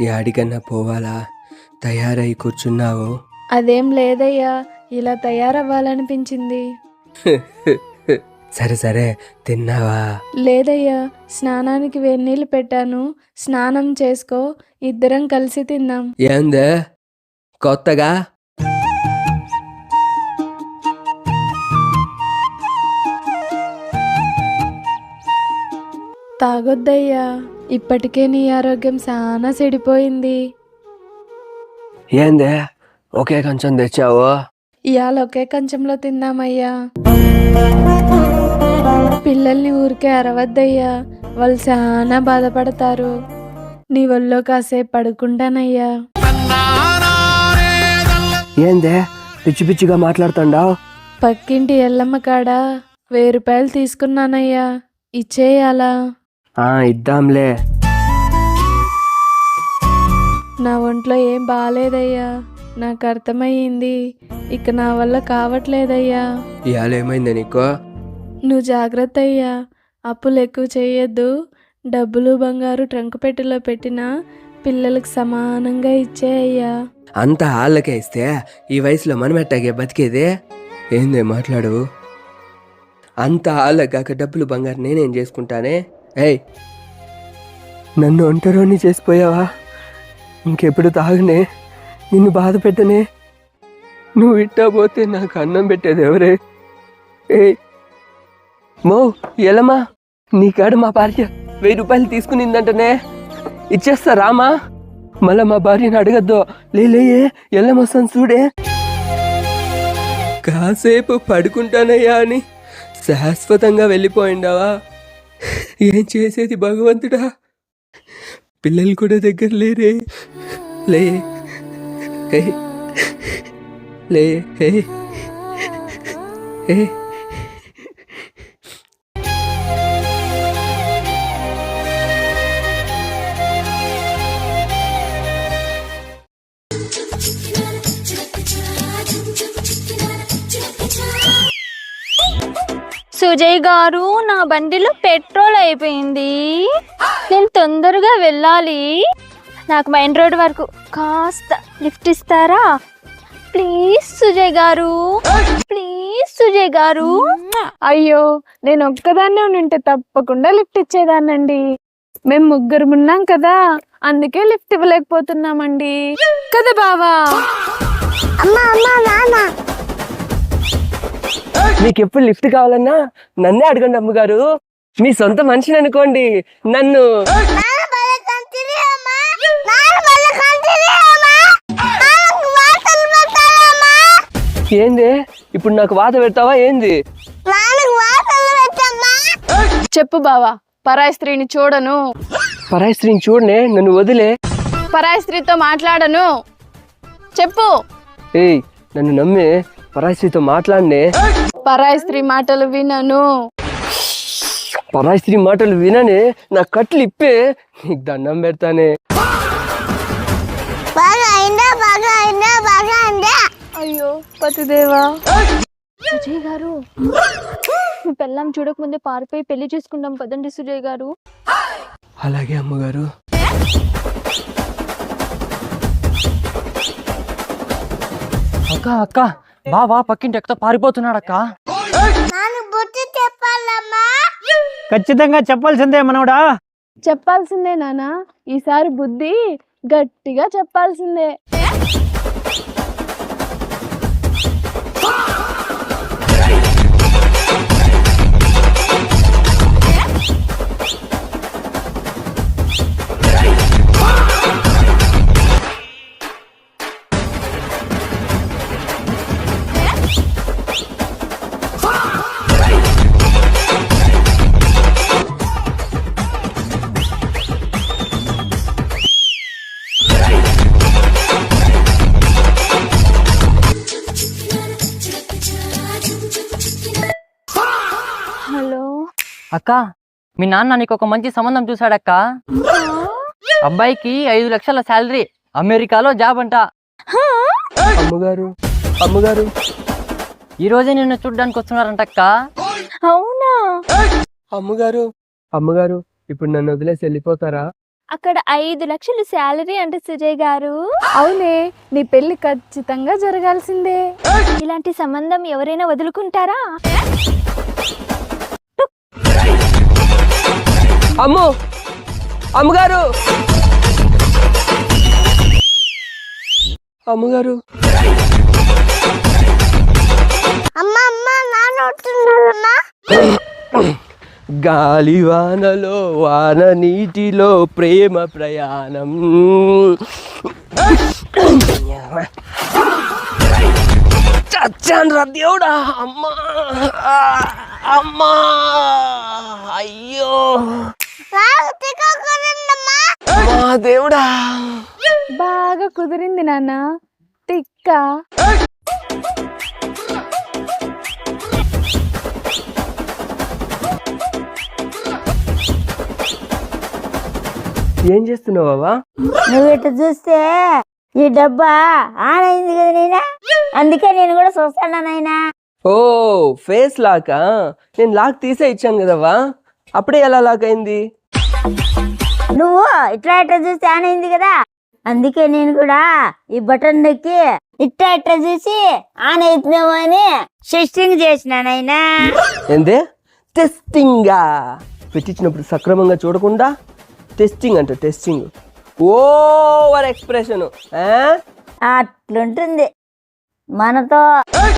యాడికన్నా పోవాలా? తయారై కూర్చున్నావు. అదేం లేదయ్యా, ఇలా తయారవ్వాలనిపించింది. సరే సరే, తిన్నావా? లేదయ్యా, స్నానానికి వేడినీళ్ళు పెట్టాను, స్నానం చేసుకో, ఇద్దరం కలిసి తిందాం. ఏందే కొత్తగా? తాగొద్దయ్యా, ఇప్పటికే నీ ఆరోగ్యం చాలా చెడిపోయింది. ఏందే ఒకే కొంచెం తెచ్చావు? ఇవాళ ఒకే కంచంలో తిందామయ్యా. పిల్లల్ని ఊరికే అరవద్దయ్యా, వాళ్ళు చాలా బాధపడతారు. నీ ఒళ్ళో కాసేపు పడుకుంటానయ్యా. ఏందే పిచ్చి పిచ్చిగా మాట్లాడుతాండావు? పక్కింటి ఎల్లమ్మ కాడ 1000 రూపాయలు తీసుకున్నానయ్యా, ఇచ్చేయాలా? ఇద్దాంలే. నా ఒంట్లో ఏం బాగాలేదయ్యా, నాకు అర్థమయ్యింది. ఇక నా వల్ల కావట్లేదయ్యా. ఇవాళ ఏమైంది నీకు? నువ్వు జాగ్రత్త అయ్యా, అప్పులు ఎక్కువ చేయొద్దు. డబ్బులు బంగారు ట్రంక్ పెట్టెలో పెట్టినా పిల్లలకు సమానంగా ఇచ్చేయ్యా. అంతా వాళ్ళకే ఇస్తే ఈ వయసులో మనం ఎట్టాగే బతికేదే? ఏందే మాట్లాడు? అంతా వాళ్ళగాక డబ్బులు బంగారు నేనేం చేసుకుంటానే? ఏయ్, నన్ను ఒంటరిని చేసిపోయావా? ఇంకెప్పుడు తాగనే, నిన్ను బాధ పెట్టనే. నువ్వు ఇట్టా పోతే నాకు అన్నం పెట్టేది ఎవరే? ఏయ్ మో ఎలమా, నీ కాడ మా భార్య 1000 రూపాయలు తీసుకునిందంటనే, ఇచ్చేస్తా రామా. మళ్ళా మా భార్యను అడగద్దు. లేయే ఎల్లమొస్తాను చూడే. కాసేపు పడుకుంటానయ్యా అని శాశ్వతంగా వెళ్ళిపోయిండావా? ఏం చేసేది భగవంతుడా? పిల్లలు కూడా దగ్గర లేరే. లే లే సుజయ్ గారు, నా బండిలో పెట్రోల్ అయిపోయింది, నేను తొందరగా వెళ్ళాలి. నాకు మెయిన్ రోడ్ వరకు కాస్త లిఫ్ట్ ఇస్తారా? ప్లీజ్ సుజయ్ గారు, ప్లీజ్ సుజయ్ గారు. అయ్యో, నేను ఒక్కదాన్నే ఉంటే తప్పకుండా లిఫ్ట్ ఇచ్చేదానండి. మేము ముగ్గురు ఉన్నాం కదా, అందుకే లిఫ్ట్ ఇవ్వలేకపోతున్నామండి కదా బావా? మీకు ఎప్పుడు లిఫ్ట్ కావాలన్నా నన్నే అడగండి అమ్మగారు. మీ సొంత మనిషిని అనుకోండి నన్ను. ఏంది ఇప్పుడు నాకు వాత పెడతావా ఏంది? చెప్పు బావా, పరాయి స్త్రీని చూడను. పరాయి స్త్రీని చూడనే, నన్ను వదిలే. పరాయి స్త్రీతో మాట్లాడను, చెప్పు. ఏయ్, నన్ను నమ్మి పరాయి స్త్రీతో మాట్లాడనే. పరాయి స్త్రీ మాటలు వినను. పరాయి స్త్రీ మాటలు విననే, నా కట్లు ఇప్పే, నీకు దండం పెడతానే. అయ్యో పతిదేవా. సుజయ్ గారు, మీ పెళ్ళాం చూడకముందే పారిపోయి పెళ్లి చేసుకుందాం పదండి సుజయ్ గారు. అలాగే అమ్మగారు. అక్క అక్క, బావా పక్కింటి ఎక్కతో పారిపోతున్నాడు అక్క. ఖచ్చితంగా చెప్పాల్సిందే మనవడా. చెప్పాల్సిందే నానా, ఈసారి బుద్ధి గట్టిగా చెప్పాల్సిందే. అక్క, మీ నాన్న నీకు ఒక మంచి సంబంధం చూశాడక్క. అబ్బాయికి 5 లక్షల శాలరీ, అమెరికాలో జాబ్ అంట. అమ్మగారు అమ్మగారు, ఈ రోజే నిన్ను చూడ్డానికి వస్తున్నారంటక్క. అవునా? అమ్మగారు అమ్మగారు, ఇప్పుడు నన్ను వదిలేసి వెళ్ళిపోతారా? అక్కడ 5 లక్షలు శాలరీ అంటే సుజయ్ గారు. అవునే, నీ పెళ్లి ఖచ్చితంగా జరగాల్సిందే. ఇలాంటి సంబంధం ఎవరైనా వదులుకుంటారా? అమ్ము, అమ్మగారు, అమ్మగారు. గాలివానలో వాన నీటిలో ప్రేమ ప్రయాణం. చచ్చాను రా దేవుడా. అమ్మా, అమ్మా, అయ్యో అమ్మా దేవుడా. బాగా కుదిరింది నాన్న. తిక్క. ఏం చేస్తున్నావు బావా? నువ్వు ఇటు చూస్తే ఈ డబ్బా ఆన్ అయింది కదా నైనా, అందుకే నేను కూడా చూస్తాను నైనా. ఓ, ఫేస్ లాకా? నేను లాక్ తీసే ఇచ్చాను కదవా, అప్పుడే ఎలా లాక్ అయింది? నువ్వు ఇట్లా ఇట్లా చూస్తే ఆన్ అయింది కదా, అందుకే నేను కూడా ఈ బటన్ నొక్కి ఇట్లా ఇట్లా చూసి ఆన్ అవుతుందేమో అని టెస్టింగ్ చేసినానైనా. ఏందే టెస్టింగా? పెట్టించినప్పుడు సక్రమంగా చూడకుండా టెస్టింగ్ అంట, టెస్టింగ్. Over expression. అట్లుంటుంది మనతో.